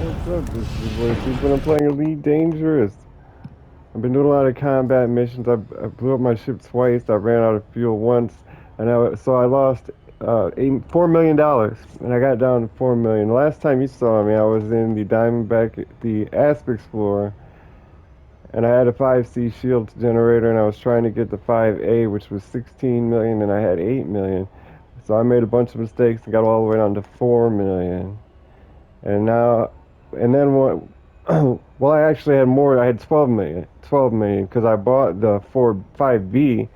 What's up, this is YourBoySuper. I'm playing Elite Dangerous. I've been doing a lot of combat missions. I blew up my ship twice. I ran out of fuel once, and so I lost $4 million, and I got down to 4 million. The last time you saw me, I was in the Diamondback, the Asp Explorer, and I had a 5C shield generator, and I was trying to get the 5A, which was 16 million, and I had 8 million. So I made a bunch of mistakes and got all the way down to 4 million. And now, and then what? Well, I actually had more. I had 12 million, 12 million, because I bought the 5B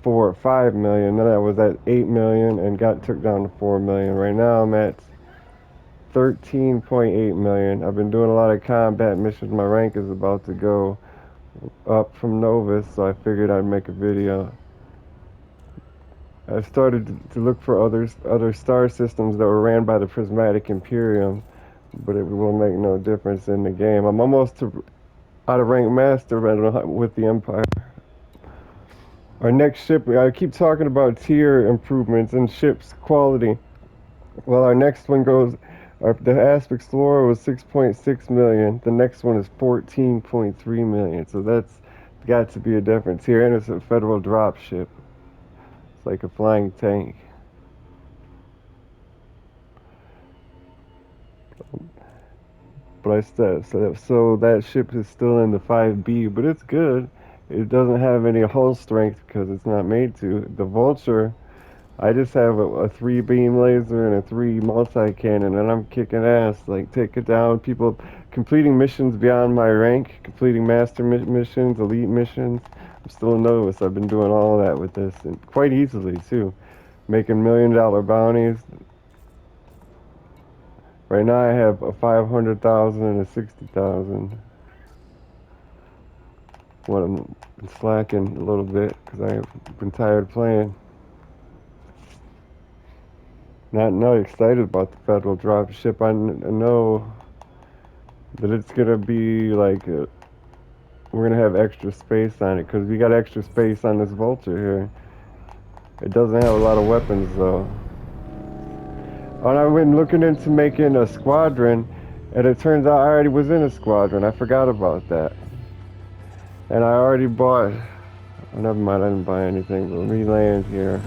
for 5 million. Then I was at 8 million and got took down to 4 million. Right now I'm at 13.8 million. I've been doing a lot of combat missions. My rank is about to go up from novice, so I figured I'd make a video. I started to look for other star systems that were ran by the Prismatic Imperium, but it will make no difference in the game. I'm almost out of rank master with the Empire. Our next ship, I keep talking about tier improvements and ships quality. Well, our next one goes, the Asp Explorer was 6.6 million. The next one is 14.3 million. So that's got to be a difference here, and it's a federal drop ship. It's like a flying tank. But I said so that ship is still in the 5B, but it's good. It doesn't have any hull strength because it's not made to. The Vulture, I just have a 3 beam laser and a 3 multi cannon, and I'm kicking ass. Like taking down people, completing missions beyond my rank, completing master missions, elite missions. I'm still a novice. I've been doing all of that with this, and quite easily too, making $1 million bounties. Right now I have a 500,000 and a 60,000. Well, I'm been slacking a little bit because I've been tired of playing. Not excited about the federal dropship. I know that it's gonna be like we're gonna have extra space on it because we got extra space on this Vulture here. It doesn't have a lot of weapons though. Oh, and I've been looking into making a squadron, and it turns out I already was in a squadron. I forgot about that, and I already bought. Oh, never mind. I didn't buy anything. But let me land here.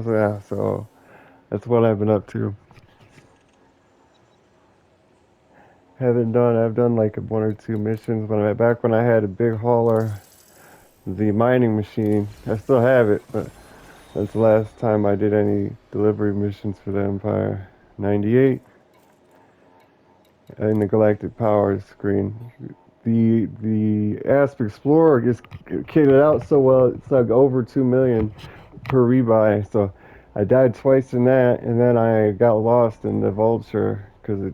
Yeah, so that's what I've been up to. I've done like one or two missions back when I had a big hauler, the mining machine. I still have it, but that's the last time I did any delivery missions for the Empire. 98 in the Galactic Power screen. The Asp Explorer is kitted out so well it's like over 2 million per rebuy. So I died twice in that, and then I got lost in the Vulture because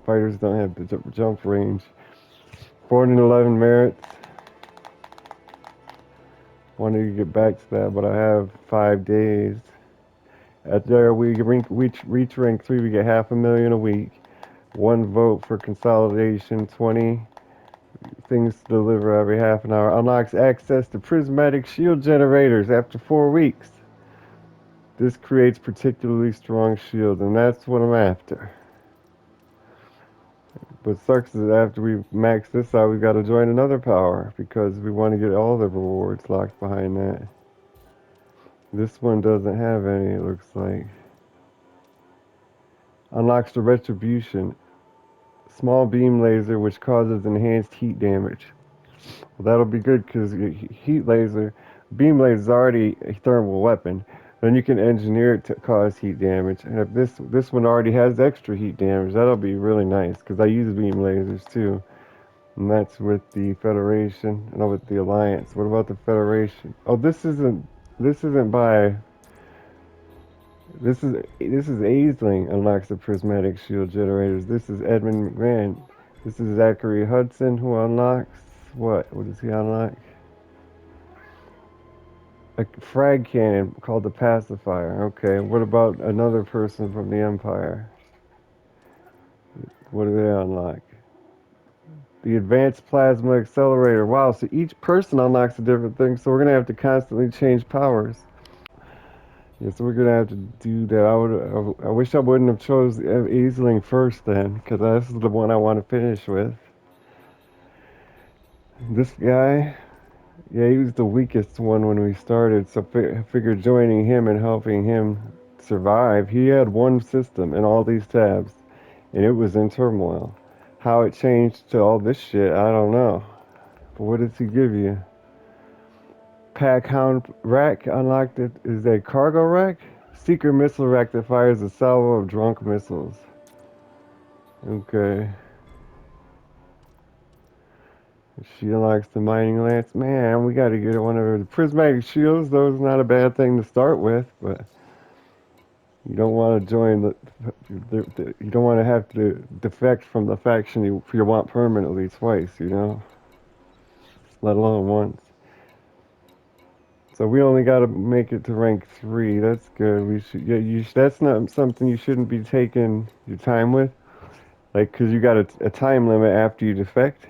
fighters don't have the jump range. 411 merits. Wanted to get back to that, but I have 5 days. At there, reach rank 3, we get half a million a week. 1 vote for consolidation. 20 things to deliver every half an hour. Unlocks access to prismatic shield generators after 4 weeks. This creates particularly strong shields, and that's what I'm after. What sucks is after we max this out, we've got to join another power because we want to get all the rewards locked behind that. This one doesn't have any, it looks like. Unlocks the retribution. Small beam laser which causes enhanced heat damage. Well, that'll be good because beam laser is already a thermal weapon. Then you can engineer it to cause heat damage. And if this one already has extra heat damage, that'll be really nice because I use beam lasers too. And that's with the Federation, and with the Alliance. What about the Federation? Oh, this isn't by. This is Aisling unlocks the prismatic shield generators. This is Edmund McMahon. This is Zachary Hudson who unlocks what? What does he unlock? a frag cannon called the pacifier. Okay, what about another person from the Empire? What do they unlock? The advanced plasma accelerator. Wow, so each person unlocks a different thing, so we're gonna have to constantly change powers. Yeah, so we're gonna have to do that. I wish I wouldn't have chose Aisling first then, because this is the one I want to finish with. This guy, yeah, he was the weakest one when we started, so I figured joining him and helping him survive. He had one system and all these tabs, and it was in turmoil. How it changed to all this shit, I don't know. But what does he give you? Pack Hound rack unlocked. It is a cargo rack. Secret missile rack that fires a salvo of drunk missiles. Okay. She unlocks the mining lance. Man, we got to get one of her prismatic shields. Those not a bad thing to start with, but you don't want to join you don't want to have to defect from the faction you want permanently twice. You know, let alone once. So we only got to make it to rank 3. That's good. We should. Yeah, that's not something you shouldn't be taking your time with. Like, because you got a time limit after you defect.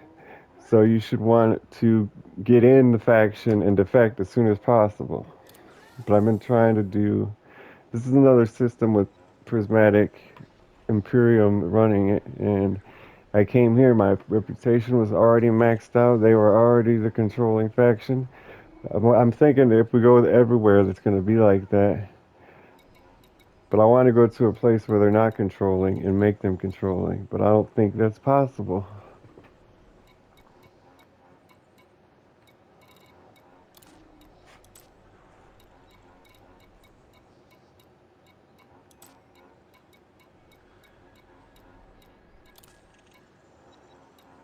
So you should want to get in the faction and defect as soon as possible. But I've been trying to do. This is another system with Prismatic Imperium running it, and I came here. My reputation was already maxed out. They were already the controlling faction. I'm thinking that if we go everywhere, that's going to be like that. But I want to go to a place where they're not controlling and make them controlling. But I don't think that's possible.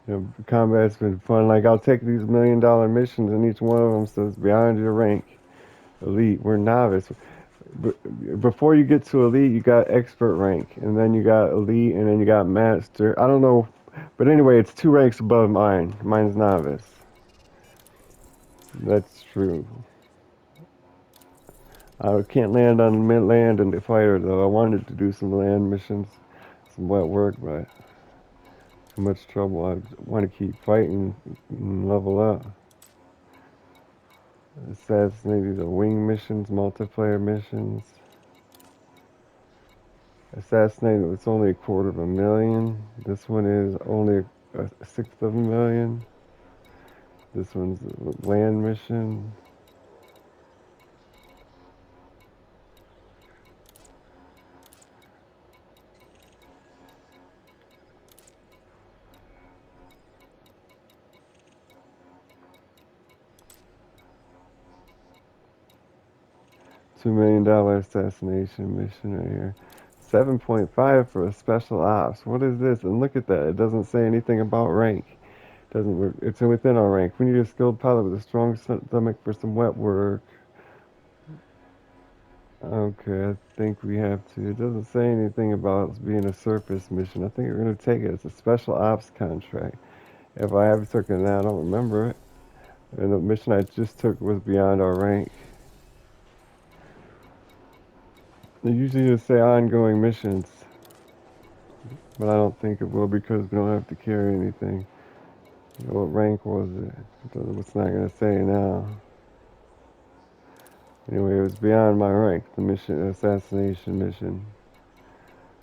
You know, combat's been fun. Like, I'll take these $1 million missions, and each one of them says beyond your rank. Elite, we're novice. Before you get to elite, you got expert rank, and then you got elite, and then you got master. I don't know, but anyway, it's 2 ranks above mine. Mine's novice. That's true. I can't land on land in the fighter though. I wanted to do some land missions, some wet work, but too much trouble. I want to keep fighting and level up. Assassinated the wing missions, multiplayer missions. Assassinated, it's only $250,000. This one is only a sixth of a million. This one's a land mission. $2 million assassination mission right here. 7.5 for a special ops. What is this? And look at that. It doesn't say anything about rank. Doesn't. It's within our rank. We need a skilled pilot with a strong stomach for some wet work. Okay, I think we have to. It doesn't say anything about it being a surface mission. I think we're gonna take it. It's a special ops contract. If I have taken that, I don't remember it. And the mission I just took was beyond our rank. They usually just say ongoing missions, but I don't think it will because we don't have to carry anything. What rank was it? It's not gonna say now. Anyway, it was beyond my rank, the mission, assassination mission.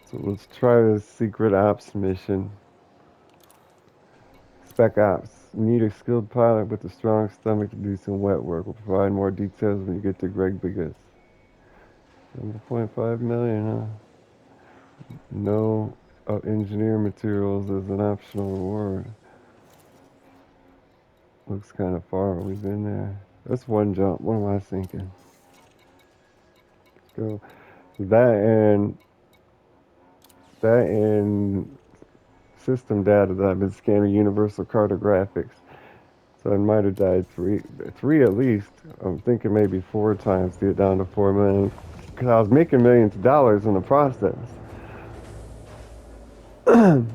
So let's try this secret ops mission. Spec ops. Need a skilled pilot with a strong stomach to do some wet work. We'll provide more details when you get to Greg Biggest. 7.5 million, huh? No engineer materials as an optional reward. Looks kind of far. We've been there. That's one jump. What am I thinking? Let's go. That and system data that I've been scanning universal cartographics. So I might have died three at least. I'm thinking maybe 4 times to get down to 4 million. Because I was making millions of dollars in the process. It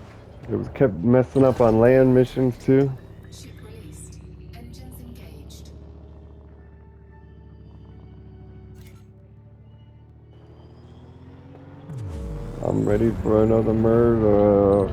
was kept messing up on land missions too. Ship released. Engines engaged. I'm ready for another murder.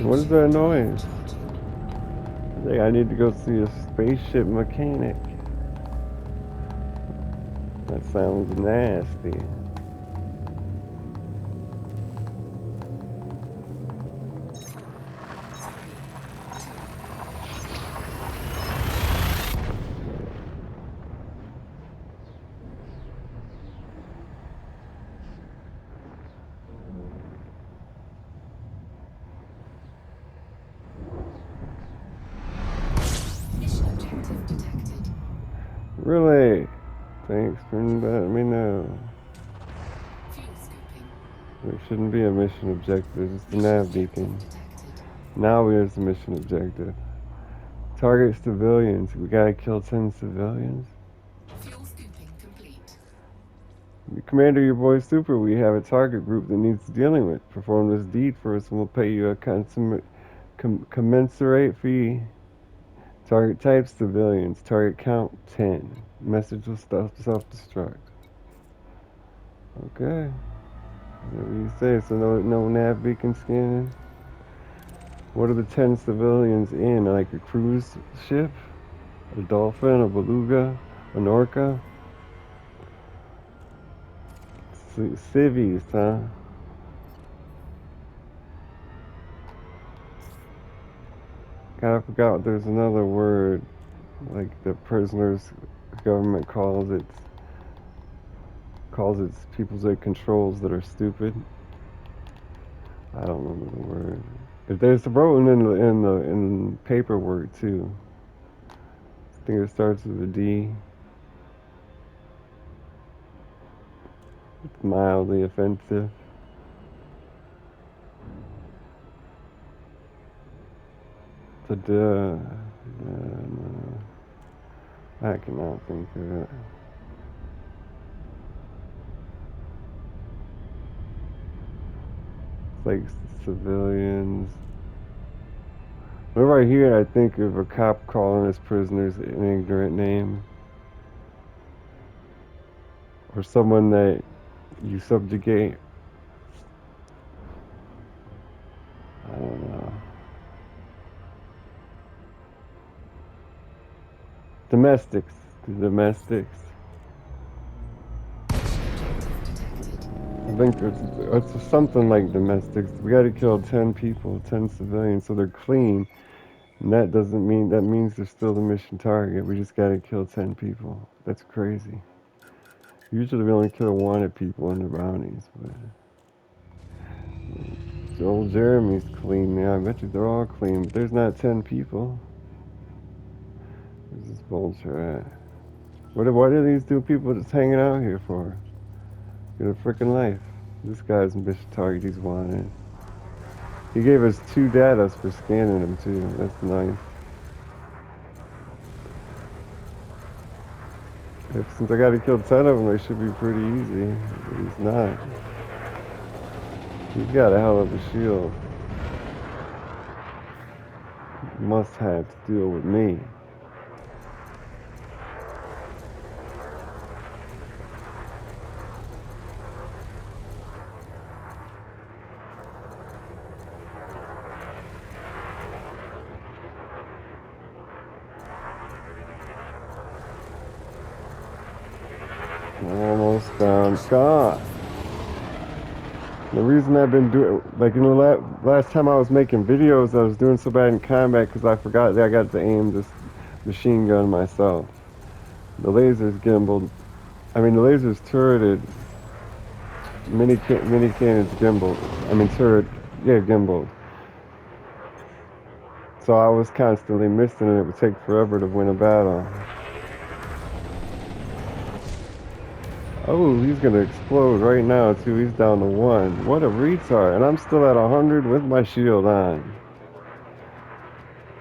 What is that noise? I think I need to go see a spaceship mechanic. That sounds nasty. Mission objective detected. Really? Thanks for letting me know. Fuel scooping. There shouldn't be a mission objective, there's just a Mission nav objective beacon. detected. Now here's the mission objective. Target civilians. We gotta kill 10 civilians. Fuel scooping complete. Commander, your boy Super, we have a target group that needs dealing with. Perform this deed for us and we'll pay you a commensurate fee. Target type civilians. Target count 10. Message will self-destruct. Okay. Whatever you say. So no nav beacon scanning. What are the 10 civilians in? Like a cruise ship? A dolphin? A beluga? An orca? Civies, huh? God, I forgot there's another word, like the prisoners government calls it people that it controls that are stupid. I don't remember the word. If there's written in paperwork too. I think it starts with a D. It's mildly offensive. The duh. No. I cannot think of it. It's like civilians. Whenever I hear it, I think of a cop calling his prisoners an ignorant name. Or someone that you subjugate. I don't know. Domestics. The domestics. I think it's something like domestics. We gotta kill 10 people, 10 civilians, so they're clean. And that means they're still the mission target. We just gotta kill 10 people. That's crazy. Usually we only kill wanted people in the bounties, but old Jeremy's clean now. I bet you they're all clean, but there's not 10 people. Where's this vulture at? What are these two people just hanging out here for? Get a freaking life. This guy's mission target, he's wanted. He gave us 2 data for scanning him too. That's nice. Since I gotta kill 10 of them, they should be pretty easy. But he's not. He's got a hell of a shield. Must have to deal with me. Almost down. God. The reason I've been doing, like, last time I was making videos, I was doing so bad in combat because I forgot that I got to aim this machine gun myself. The laser's gimbaled. I mean, the laser's turreted. Mini cannons gimbal. I mean turret. Yeah, gimbal. So I was constantly missing, and it would take forever to win a battle. Oh, he's gonna explode right now too. He's down to one. What a retard! And I'm still at 100 with my shield on.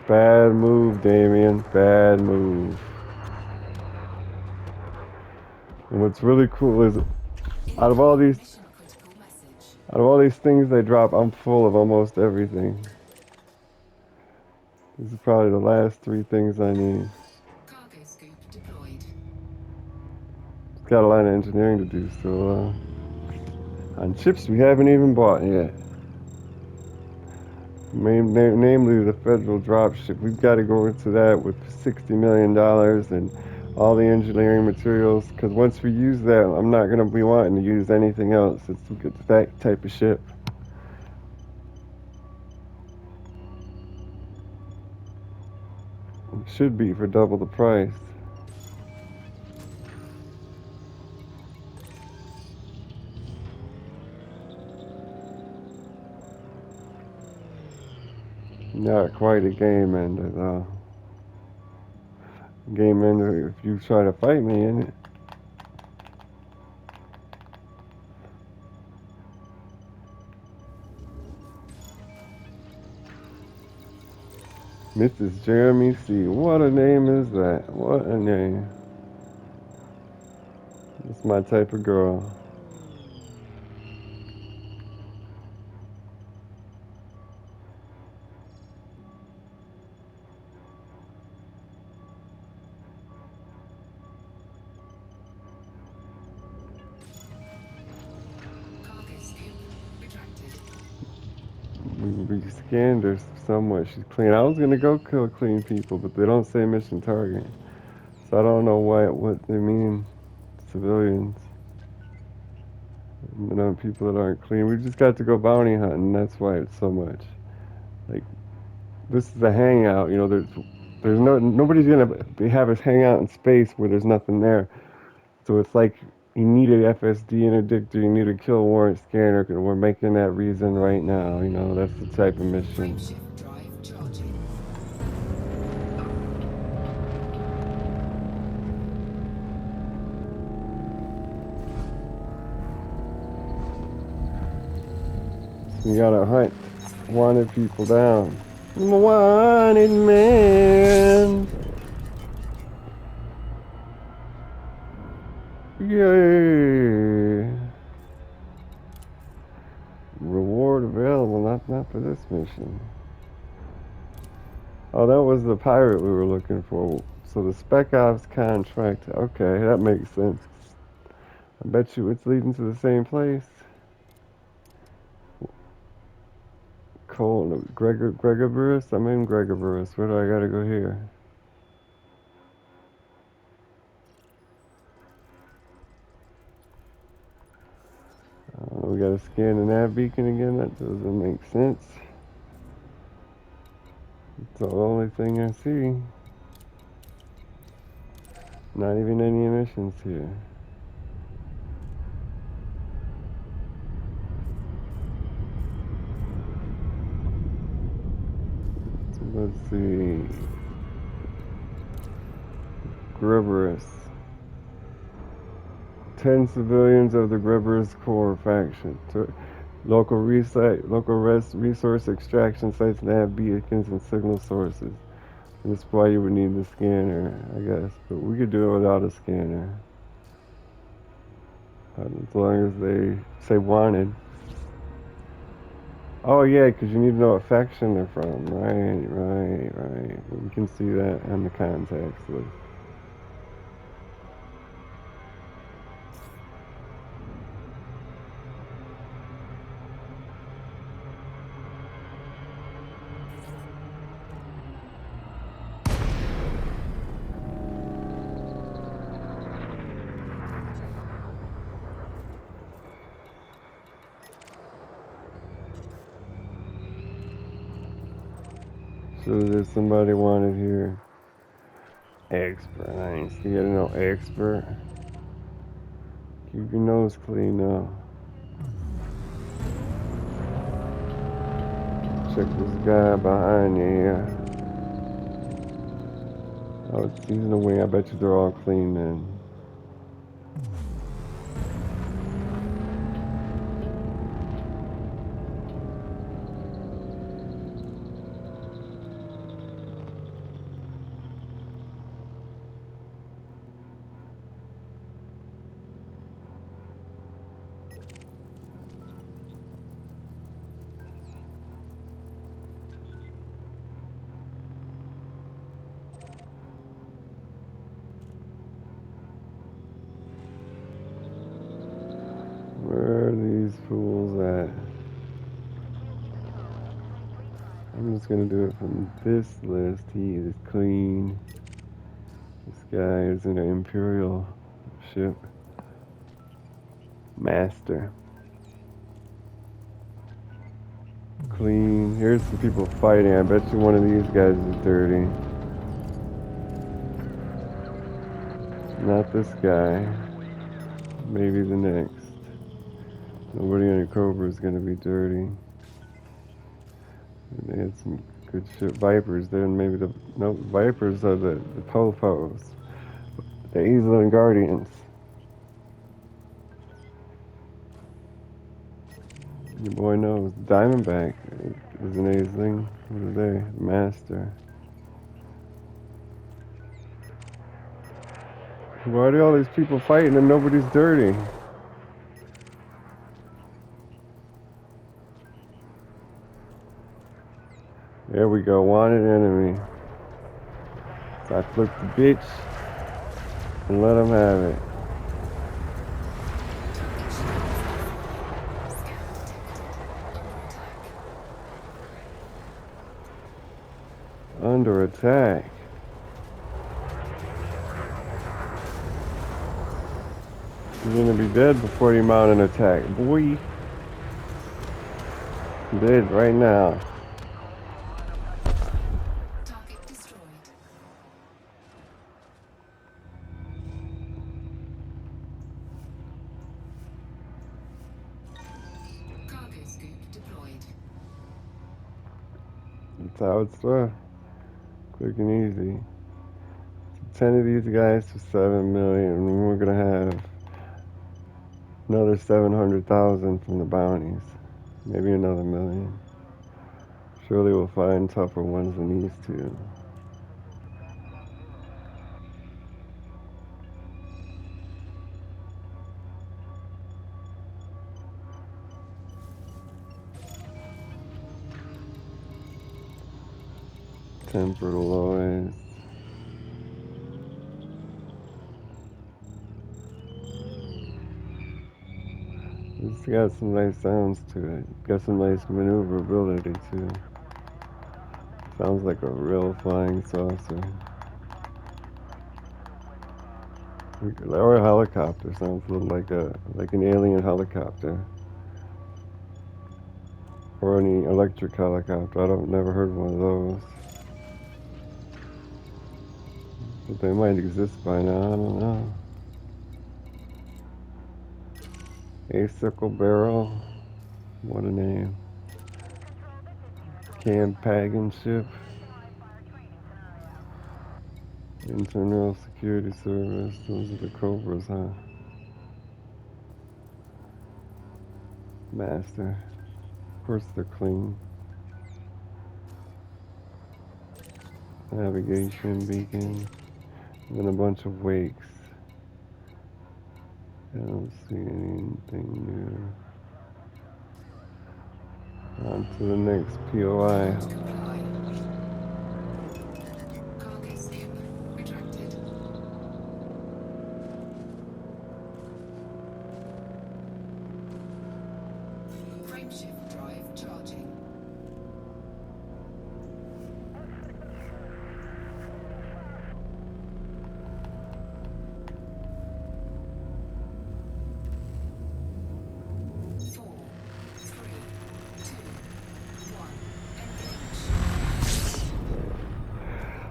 Bad move, Damien. Bad move. And what's really cool is out of all Incoming these mission critical message. out of all these things they drop, I'm full of almost everything. This is probably the last three things I need. Cargo scoop deployed. It's got a lot of engineering to do still. On chips we haven't even bought yet. Namely the federal dropship. We've got to go into that with $60 million and all the engineering materials. Because once we use that, I'm not going to be wanting to use anything else. It's that type of ship. It should be for double the price. Not quite a game ender though. Game ender if you try to fight me in it. Mrs. Jeremy C. What a name is that? What a name. It's my type of girl. Cargo scoop retracted. We scanned her somewhat. She's clean. I was gonna go kill clean people, but they don't say mission target. So I don't know what they mean. Civilians. You know, people that aren't clean. We just got to go bounty hunting. That's why it's so much. Like this is a hangout. You know, there's nobody's gonna have us hang out in space where there's nothing there. So it's like you need an FSD interdictor, you need a kill warrant scanner, and we're making that reason right now. You know, that's the type of mission. Frameshift drive charging. You gotta hunt wanted people down. I'm a wanted man. Yay. Reward available, not for this mission. Oh, that was the pirate we were looking for. So the Spec Ops contract. Okay, that makes sense. I bet you it's leading to the same place. Cole, no, Gregorburus? I'm in Gregorburus. Where do I gotta go here? We gotta scan the nav beacon again? That doesn't make sense. It's the only thing I see. Not even any emissions here. So let's see. Gregorburus. 10 civilians of the Gregorburus core faction. Local resource extraction sites, nav beacons, and signal sources. That's why you would need the scanner, I guess. But we could do it without a scanner. As long as they say wanted. Oh yeah, because you need to know what faction they're from. Right. We can see that on the contacts list. So there's somebody wanted here. Expert. I ain't scared of no expert. Keep your nose clean now. Check this guy behind you here. Oh, he's in the wing. I bet you they're all clean then. Where are these fools at? I'm just gonna do it from this list. He is clean. This guy is in an Imperial ship. Master. Clean. Here's some people fighting. I bet you one of these guys is dirty. Not this guy. Maybe the next. Nobody on your Cobra is gonna be dirty. They had some good shit. Vipers. Then maybe the no Vipers are the Popos. The Azelin Guardians. Your boy knows. Diamondback is an Aisling. What are they? Master. Why are all these people fighting and nobody's dirty? There we go. Wanted enemy. So I flipped the bitch and let him have it. Under attack. You're gonna be dead before you mount an attack, boy. Dead right now. Target destroyed. Cargo scoop deployed. That's how it's done. Quick and easy. 10 of these guys for 7 million, and we're gonna have another 700,000 from the bounties. Maybe another million. Surely we'll find tougher ones than these two. Tempered alloys. It's got some nice sounds to it. Got some nice maneuverability too. Sounds like a real flying saucer. Or a helicopter. Sounds a little like an alien helicopter. Or any electric helicopter. I don't never heard one of those. But they might exist by now, I don't know. A sickle barrel. What a name. Cam Pagan ship. Internal Security Service. Those are the Cobras, huh? Master. Of course they're clean. Navigation beacon. And then a bunch of wakes. I don't see anything new. On to the next POI. Comply. Cargo scoop retracted. Frameshift drive charging. Four, three, two, one. Engage.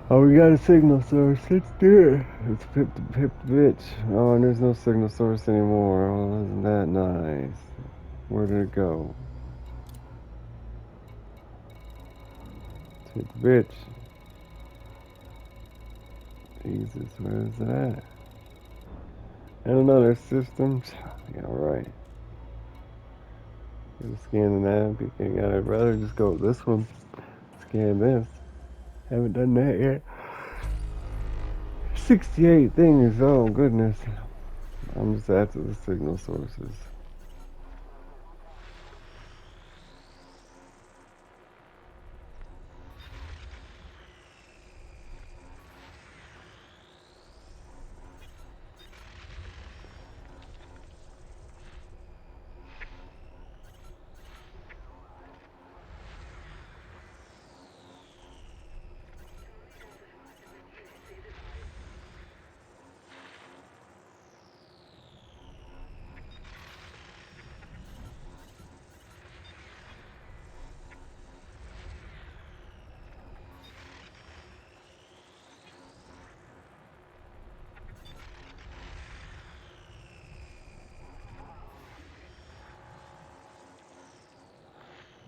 Oh, we got a signal source. Let's do it. Let's pip the bitch. Oh, and there's no signal source anymore. Oh, isn't that nice? Where did it go? Hit the bitch. Jesus, where is it at? And another system. Yeah, right. Gotta scan the nav. I'd rather just go with this one. Scan this. Haven't done that yet. 68 things. Oh, goodness. I'm just after the signal sources.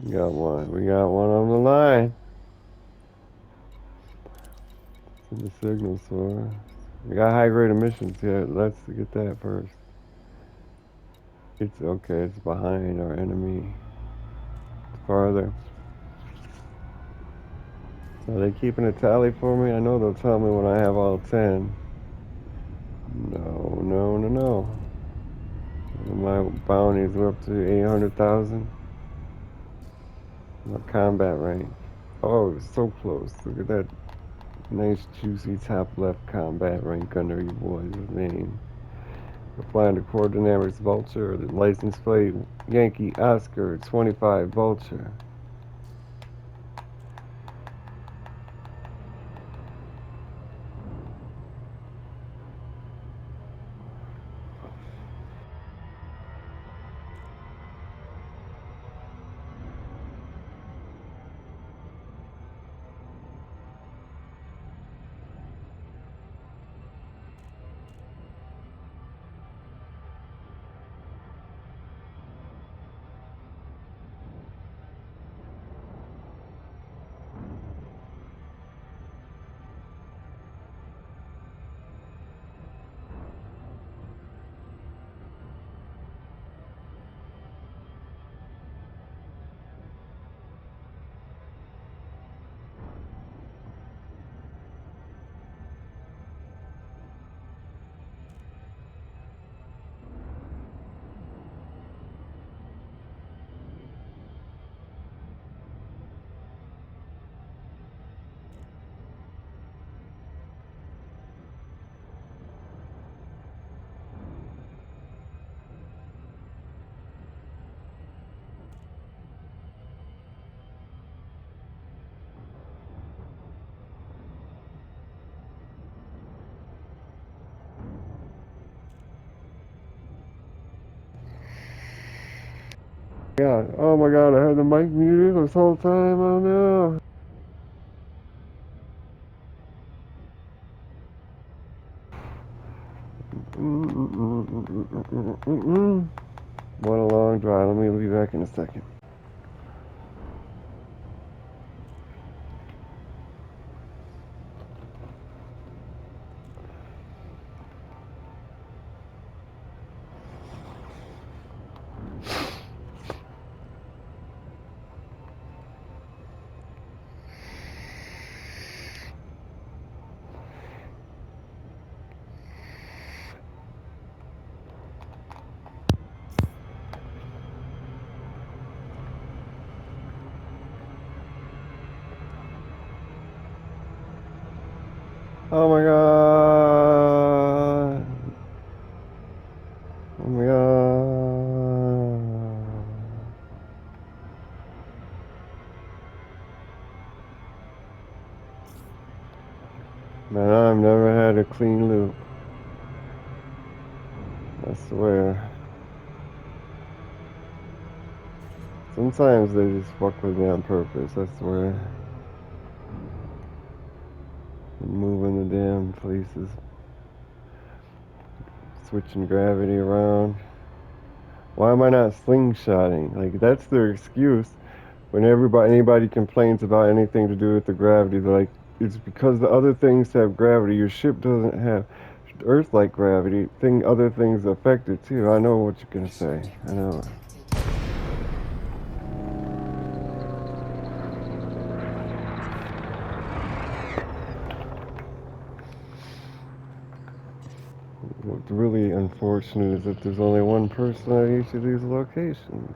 We got one. We got one on the line. To the signal source. We got high grade emissions. Yeah, let's get that first. It's okay. It's behind our enemy. It's farther. Are they keeping a tally for me? I know they'll tell me when I have all 10. No, no, no, no. My bounties are up to 800,000. My combat rank. Oh, it's so close. Look at that nice, juicy top left combat rank under your boy's name. Applying the coordinates Vulture, the license plate Yankee Oscar 25 Vulture. God, oh my god, I had the mic muted this whole time. Oh no. What a long drive. Let me be back in a second. Oh my god. Oh my god. Man, I've never had a clean loop. I swear. Sometimes they just fuck with me on purpose, I swear. Moving the damn places. Switching gravity around. Why am I not slingshotting? Like, that's their excuse. when anybody complains about anything to do with the gravity, they're like, it's because the other things have gravity. Your ship doesn't have Earth-like gravity. Other things affect it too. I know what you're gonna Mission say. I objective know. detected. What's really unfortunate is that there's only one person at each of these locations.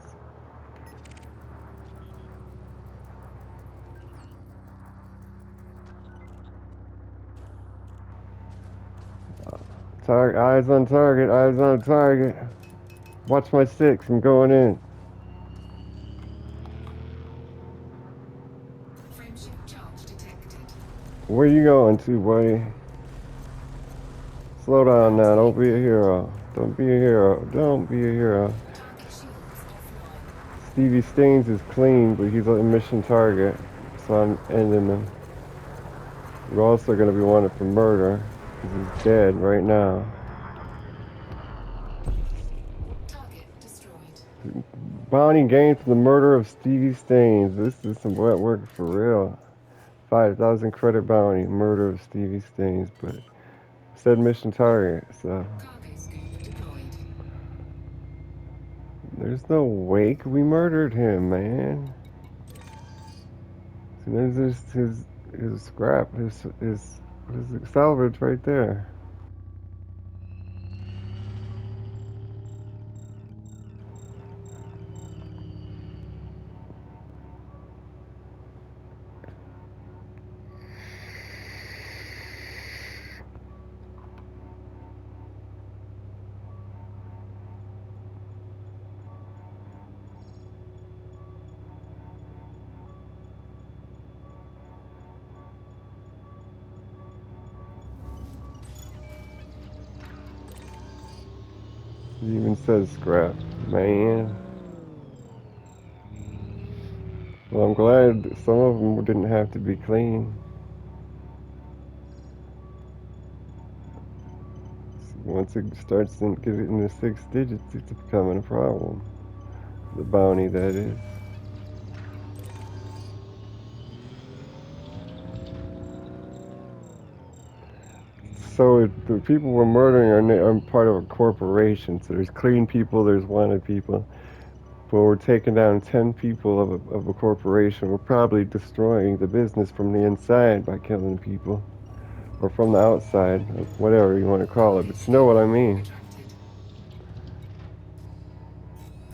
Eyes on target. Eyes on target. Watch my six. I'm going in. Frameshift charge detected. Where you going to, buddy? Slow down now. Gravity Don't be a imbalance. hero. Don't be a hero. Don't be a hero. Target shields offline. Stevie Staines is clean, but he's a mission target, so I'm ending him. You're also going to be wanted for murder, because he's dead right now. Target destroyed. Bounty gained for the murder of Stevie Staines. This is some wet work for real. 5,000 credit bounty, murder of Stevie Staines, but said mission target, so Cargo scoop deployed. there's no wake. We murdered him, man. So there's his scrap, his salvage right there. He even says scrap, man. Well, I'm glad some of them didn't have to be clean. Once it starts to get into the six digits, it's becoming a problem. The bounty, that is. So the people we're murdering are part of a corporation. So there's clean people, there's wanted people. But we're taking down 10 people of a corporation. We're probably destroying the business from the inside by killing people. Or from the outside, whatever you want to call it. Cargo But you know scoop what I mean. retracted.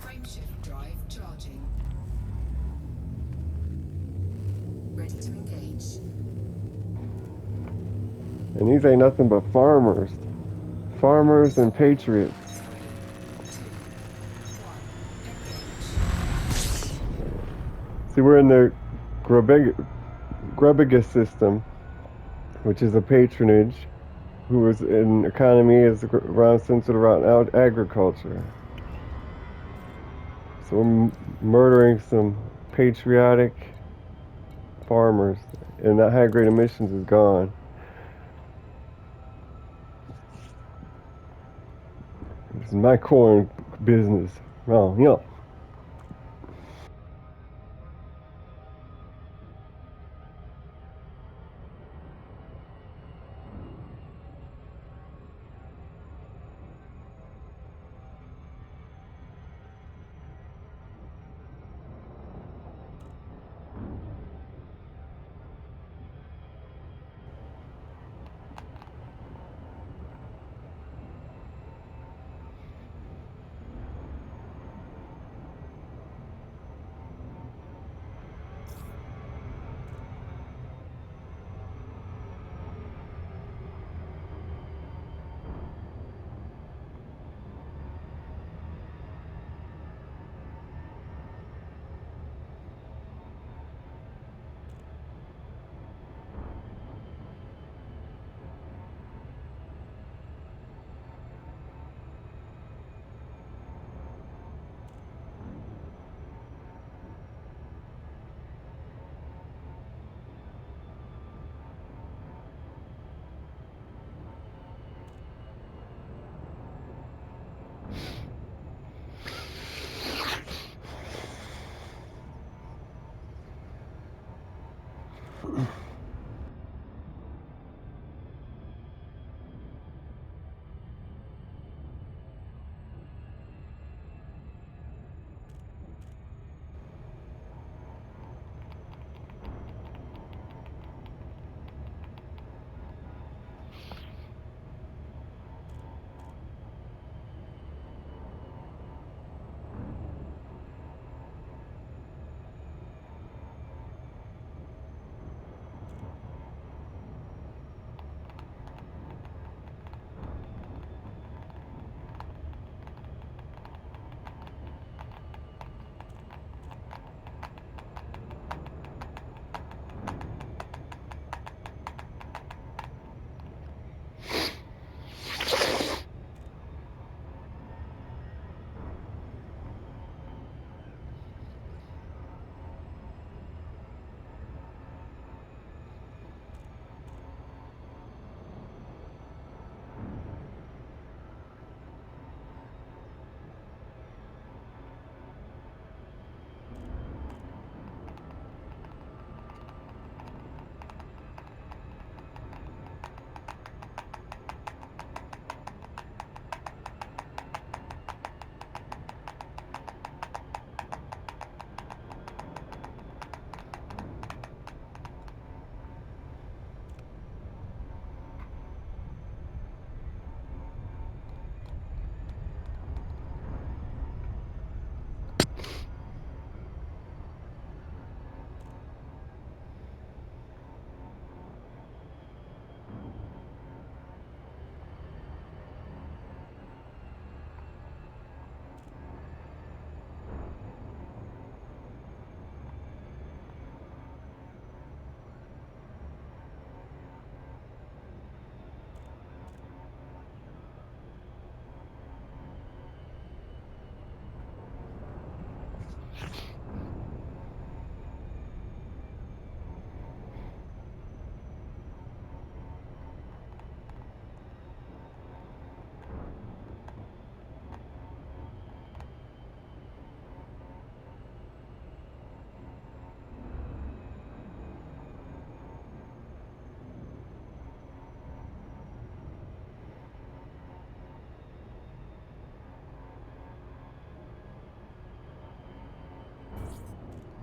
Frameshift drive charging. Ready to engage. And these ain't nothing but farmers. Farmers and patriots. Three, two, one. Engage. See, we're in the Grubiga system, which is a patronage, whose an economy is around centered around agriculture. So we're murdering some patriotic farmers, and that high grade emissions is gone. This is my core business. Well, you know.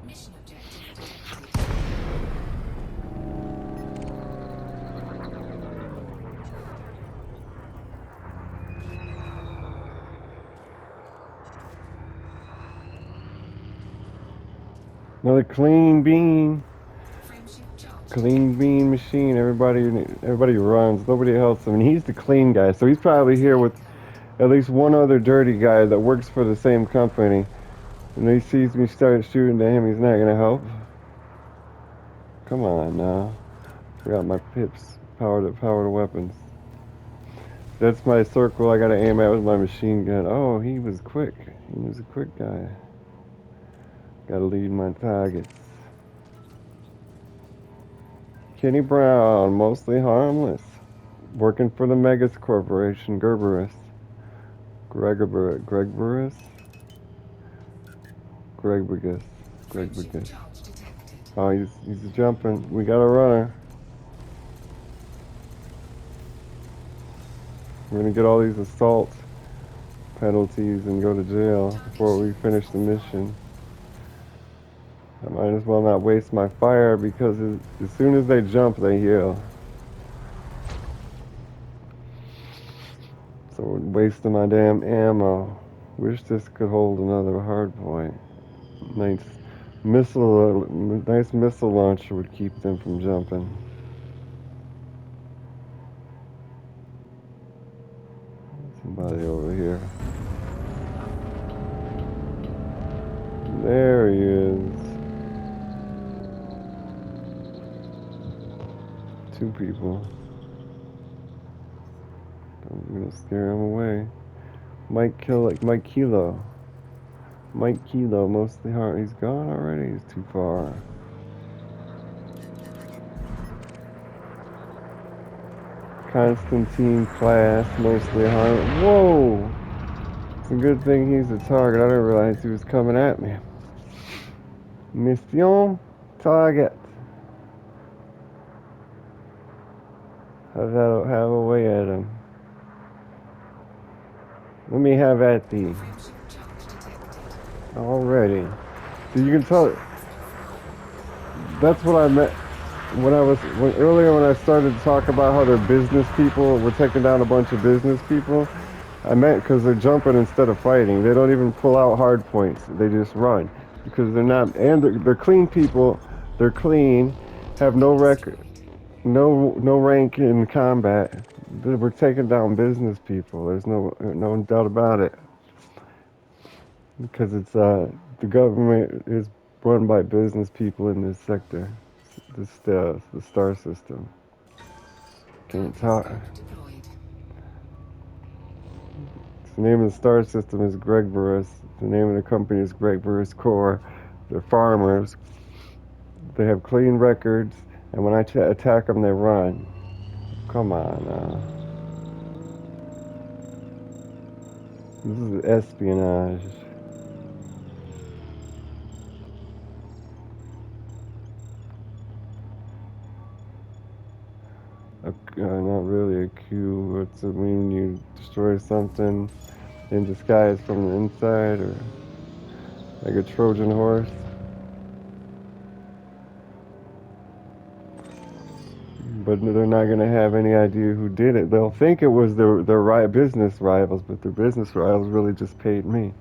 Mission objective detected. Another clean bean. Frameshift charge Clean detected. bean machine. Everybody runs. Nobody helps him. And he's the clean guy. So he's probably here with at least one other dirty guy that works for the same company. And he sees me start shooting to him. He's not gonna help. Come on now. Forgot my pips. Power to weapons. That's my circle I gotta aim at with my machine gun. Oh, he was quick. He was a quick guy. Gotta lead my targets. Kenny Brown, mostly harmless. Working for the Megas Corporation, Gerberus. Gregberus? Gregbergus. Frameshift Gregbergus. charge detected. Oh, he's jumping. We got a runner. We're gonna get all these assault penalties and go to jail Target before we shields finish the offline. mission. I might as well not waste my fire because as soon as they jump, they heal. So we're wasting my damn ammo. Wish this could hold another hard point. Nice nice missile launcher would keep them from jumping. Somebody over here. There he is. Two people. I'm gonna scare him away. Mike Kilo. Mike Kilo, mostly hard. He's gone already. He's too far. Constantine class, mostly hard. Whoa! It's a good thing he's a target. I didn't realize he was coming at me. Mission target. Have a way at him. Let me have at thee. Frameshift charge detected. Already. So you can Target tell. shields offline. That's what I meant earlier when I started to talk about how they're business people. We're taking down a bunch of business people. I meant because they're jumping instead of fighting. They don't even pull out hard points. They just run because they're not. And they're clean people. They're clean. Have Target no record. destroyed. No rank in combat. We're taking down business people. There's no doubt about it. Because it's the government is run by business people in this sector. The star system. Can't Target talk. scope deployed. The name of the star system is Greg Burris. The name of the company is Greg Burris Corps. They're farmers. They have clean records, and when I attack them, they run. Come on now. This is espionage. Not really a coup. What's it mean? You destroy something in disguise from the inside, or like a Trojan horse? But they're not going to have any idea who did it. They'll think it was their business rivals, but their business rivals really just paid me.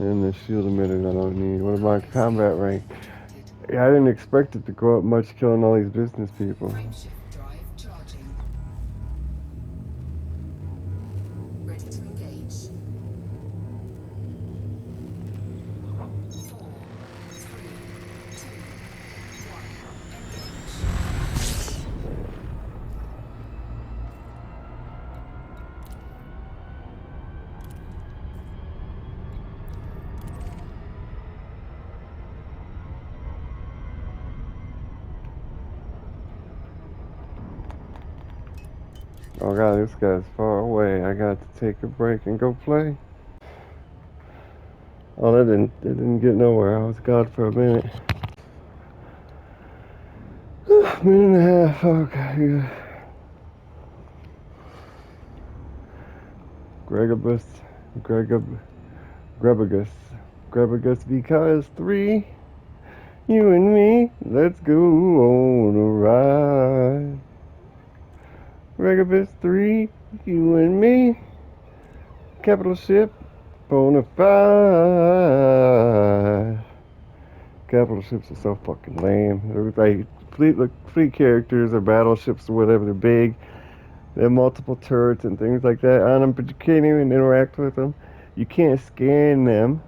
And the shield emitter I don't need. What about Wireless combat signal rank? detected. Yeah, I didn't expect it to go up much killing all these business people. Frameshift drive charging. Ready to engage. 4, 3, 2, 1. Engage. Oh god, this guy's far away. I got to take a break and go play. Oh, that didn't get nowhere. I was gone for a minute. Minute and a half. Okay. Yeah. Gregabus, Gregab, Grebagus, Grebagus because 3. You and me, let's go on a ride. Gregabus 3, you and me, capital ship, bona fide. Capital ships are so fucking lame. They're like fleet characters or battleships or whatever. They're big. They have multiple turrets and things like that on them, but you can't even interact with them. You can't scan them.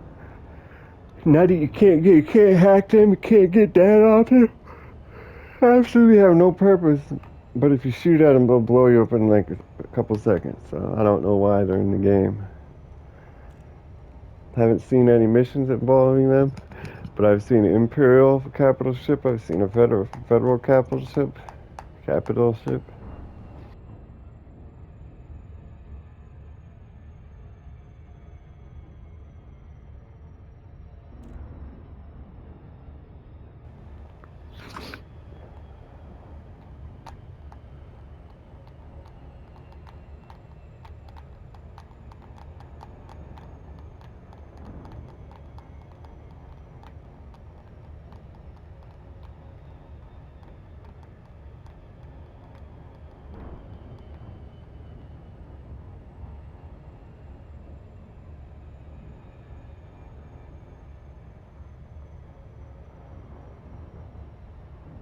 Not that you can't hack them. You can't get that off them. Absolutely have no purpose. But if you shoot at them, they'll blow you up in like a couple seconds. So I don't know why they're in the game. Haven't seen any missions involving them. But I've seen an Imperial capital ship. I've seen a federal capital ship. Capital ship.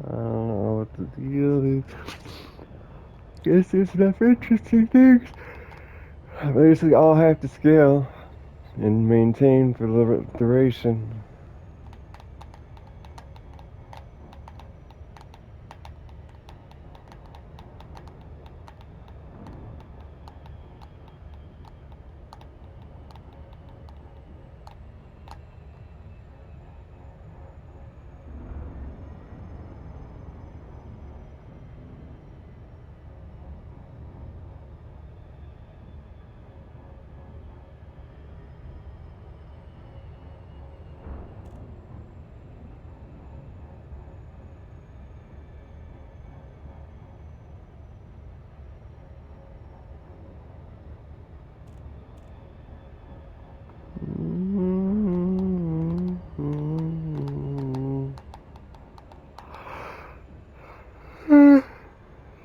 I don't know what the deal is. Guess there's enough interesting things. Basically, all have to scale and maintain for the duration.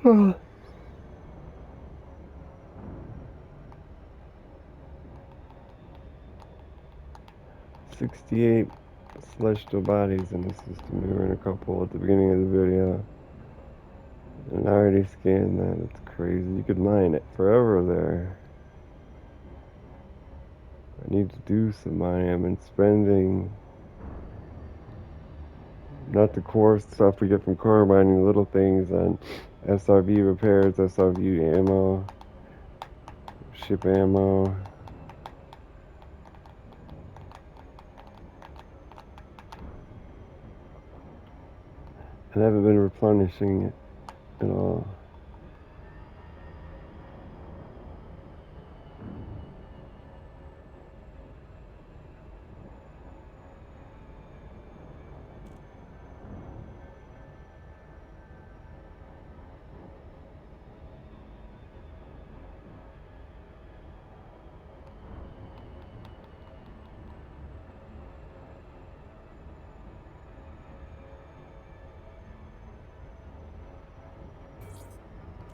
Oh, 68 celestial bodies in the system. We were in a couple at the beginning of the video. And I already scanned that. It's crazy. You could mine it forever there. I need to do some mining. I've been spending not the core stuff we get from core mining, little things on SRV repairs, SRV ammo, ship ammo. And I haven't been replenishing it at all.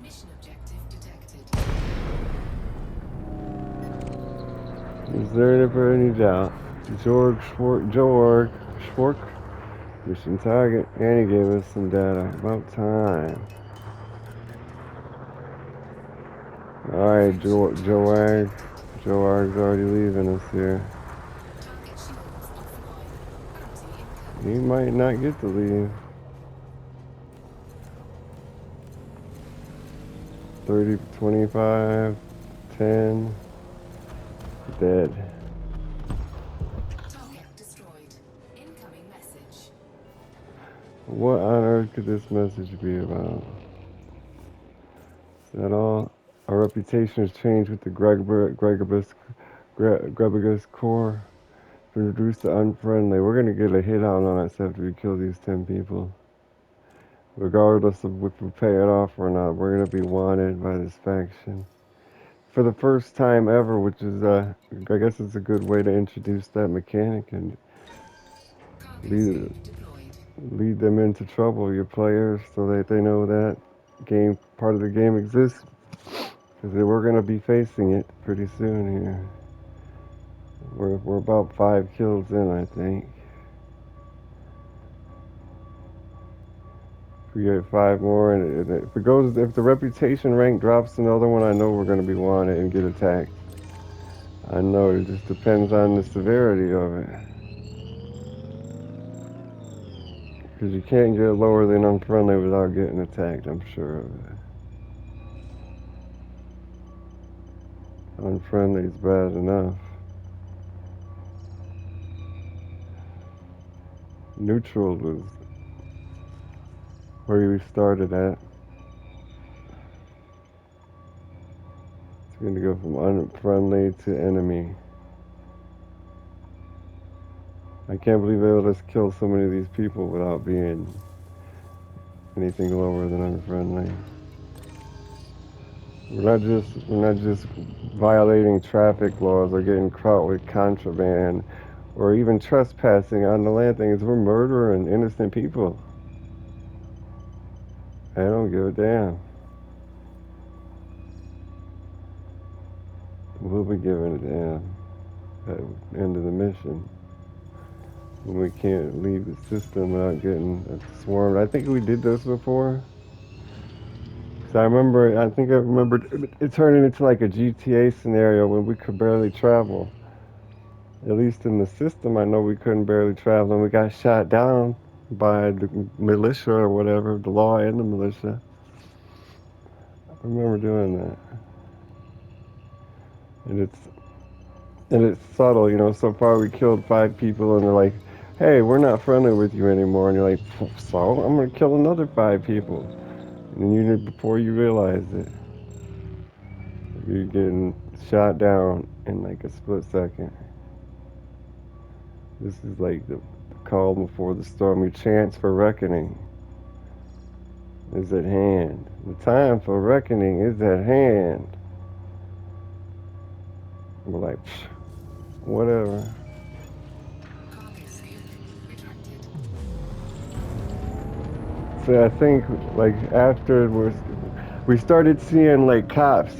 Mission objective detected. Is there ever any doubt? Schwark. Mission target. And he gave us some data. About time. Alright, Joag. Joag's already leaving us here. Target shields offline. Bounty He incoming. might not get to leave. 30, 25, 10. Dead. Target destroyed. Incoming message. What on earth could this message be about? Is that all? Our reputation has changed with the Gregibus Corps. To reduce the unfriendly. We're gonna get a hit out on us after we kill these 10 people. Regardless of if we pay it off or not, we're gonna be wanted by this faction. For the first time ever, which is, I guess it's a good way to introduce that mechanic and Cargo lead, suit deployed. lead them into trouble, your players, so that they know that part of the game exists. Because we're gonna be facing it pretty soon here. We're about 5 kills in, I think. If we get 5 more, and if the reputation rank drops another one, I know we're gonna be wanted and get attacked. I know, it just depends on the severity of it. Because you can't get lower than unfriendly without getting attacked, I'm sure of it. Unfriendly is bad enough. Neutral was where we started at. It's going to go from unfriendly to enemy. I can't believe they let us kill so many of these people without being anything lower than unfriendly. We're not just violating traffic laws or getting caught with contraband or even trespassing on the land things. We're murdering innocent people. I don't give a damn. We'll be giving a damn at the end of the mission. When we can't leave the system without getting swarmed. I think we did this before. Cause I think I remember it turning into like a GTA scenario when we could barely travel. At least in the system, I know we couldn't barely travel, and we got shot down by the militia or whatever, the law and the militia. I remember doing that, and it's subtle, So far, we killed 5 people, and they're like, "Hey, we're not friendly with you anymore," and you're like, "So I'm gonna kill another 5 people," and then before you realize it, you're getting shot down in like a split second. This is like the calm before the storm. Your chance for reckoning is at hand. The time for reckoning is at hand. We're like, whatever. Cargo scoop retracted. So I think like after we started seeing like cops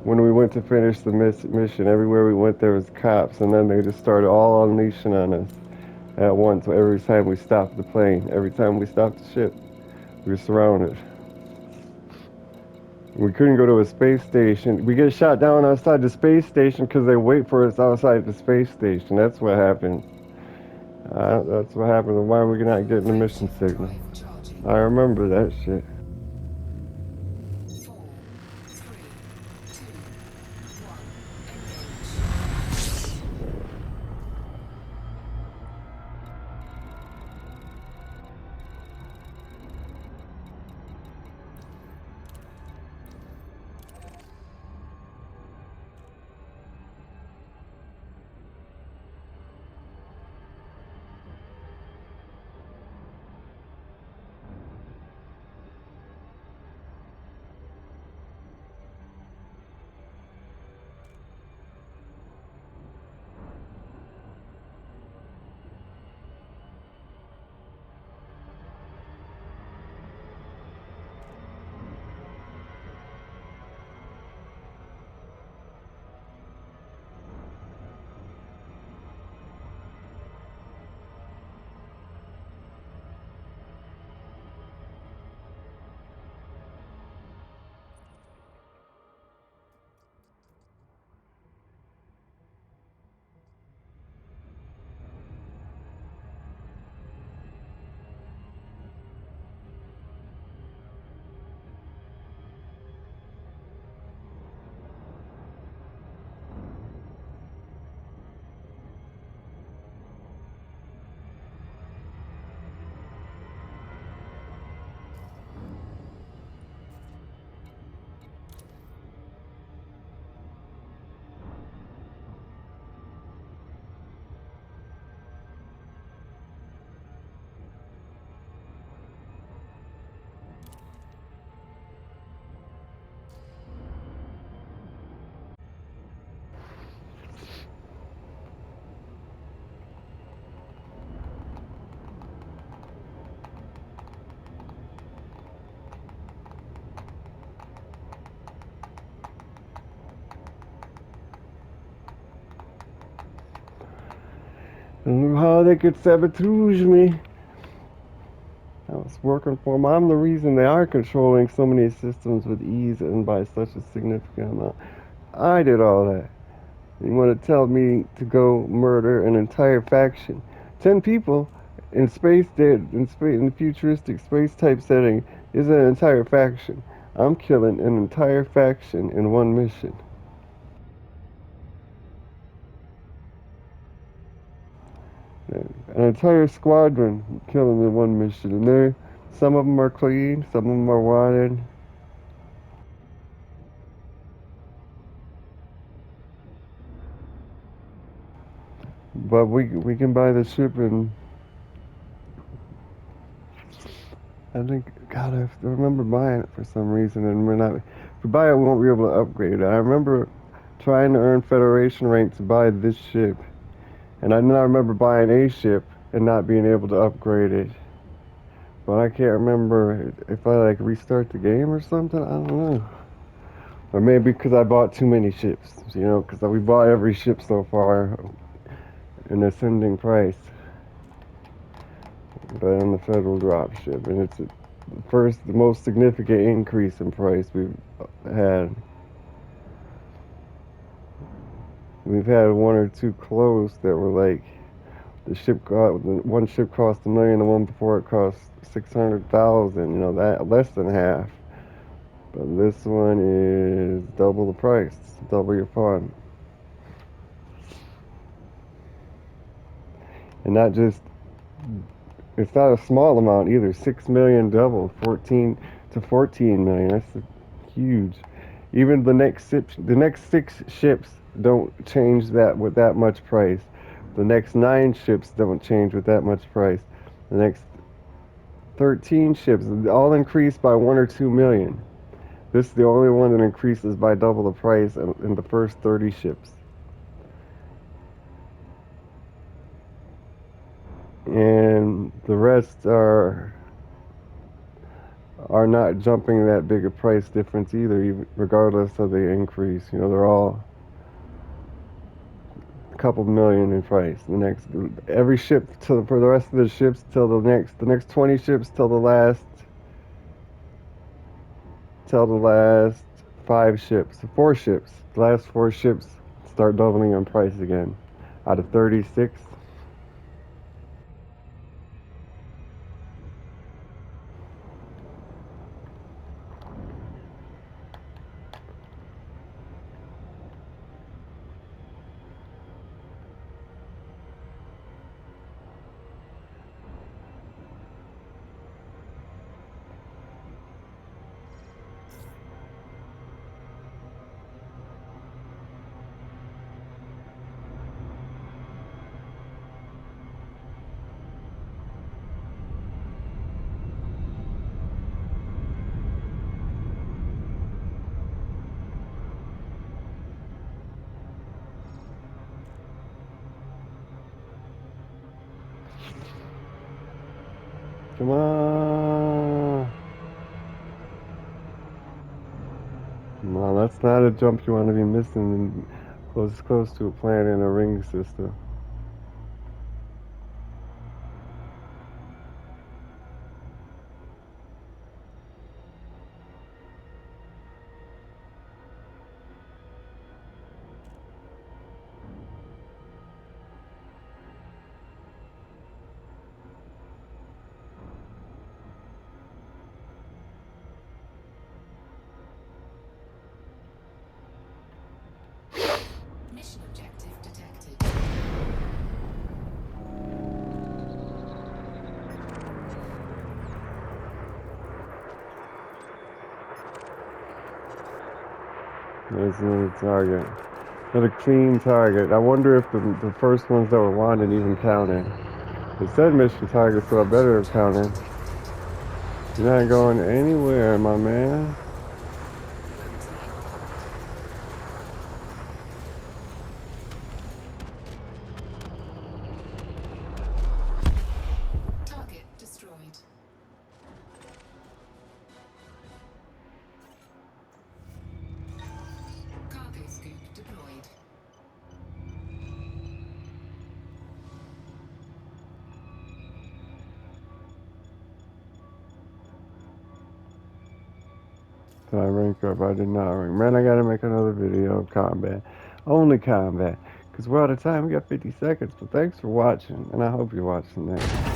when we went to finish the mission. Everywhere we went there was cops, and then they just started all unleashing on us at once. Every time we stopped the plane, every time we stopped the ship, we were surrounded. We couldn't go to a space station. We get shot down outside the space station because they wait for us outside the space station. That's what happened. That's what happened. Why are we not getting the Right mission shield signal? drive charging. I remember that shit. 4, 3, 2, 1. Engage. how they could sabotage me. I was working for them. I'm the reason they are controlling so many systems with ease and by such a significant amount. I did all that. You want to tell me to go murder an entire faction? 10 people in space, in futuristic space type setting, is an entire faction. I'm killing an entire faction in one mission. An entire squadron killing in one mission, and some of them are clean, some of them are wanted. But we can buy the ship, and I think God, I remember buying it for some reason, and we're not. If we buy it, we won't be able to upgrade it. I remember trying to earn Federation rank to buy this ship, and I now remember buying a ship and not being able to upgrade it. But I can't remember if I like restart the game or something. I don't know. Or maybe because I bought too many ships, because we bought every ship so far in ascending price, but on the Federal dropship, and it's the most significant increase in price we've had. We've had one or two close that were like one ship cost $1 million, the one before it cost 600,000. That less than half. But this one is double the price, double your fund, and not just. It's not a small amount either. 6 million double, 14 to 14 million. That's huge. Even the next 6 ships don't change that with that much price. The next 9 ships don't change with that much price. The next 13 ships all increase by 1 or 2 million. This is the only one that increases by double the price in the first 30 ships. And the rest are not jumping that big a price difference either, even regardless of the increase. They're all a couple million in price. Every ship for the rest of the ships till the next 20 ships till the last 5 ships, 4 ships. The last 4 ships start doubling in price again. Out of 36. Come on. No, that's not a jump you want to be missing close to a planet in a ring system. Mission objective detected. There's another target. Another clean target. I wonder if the first ones that were wanted even counted. It said mission target, so I better have counted. You're not going anywhere, my man. Rotate. Target destroyed. Cargo scoop deployed. Did I rank up? I did not rank. Man, I gotta make another video of combat. Only combat. Because we're out of time. We got 50 seconds. But thanks for watching. And I hope you're watching next.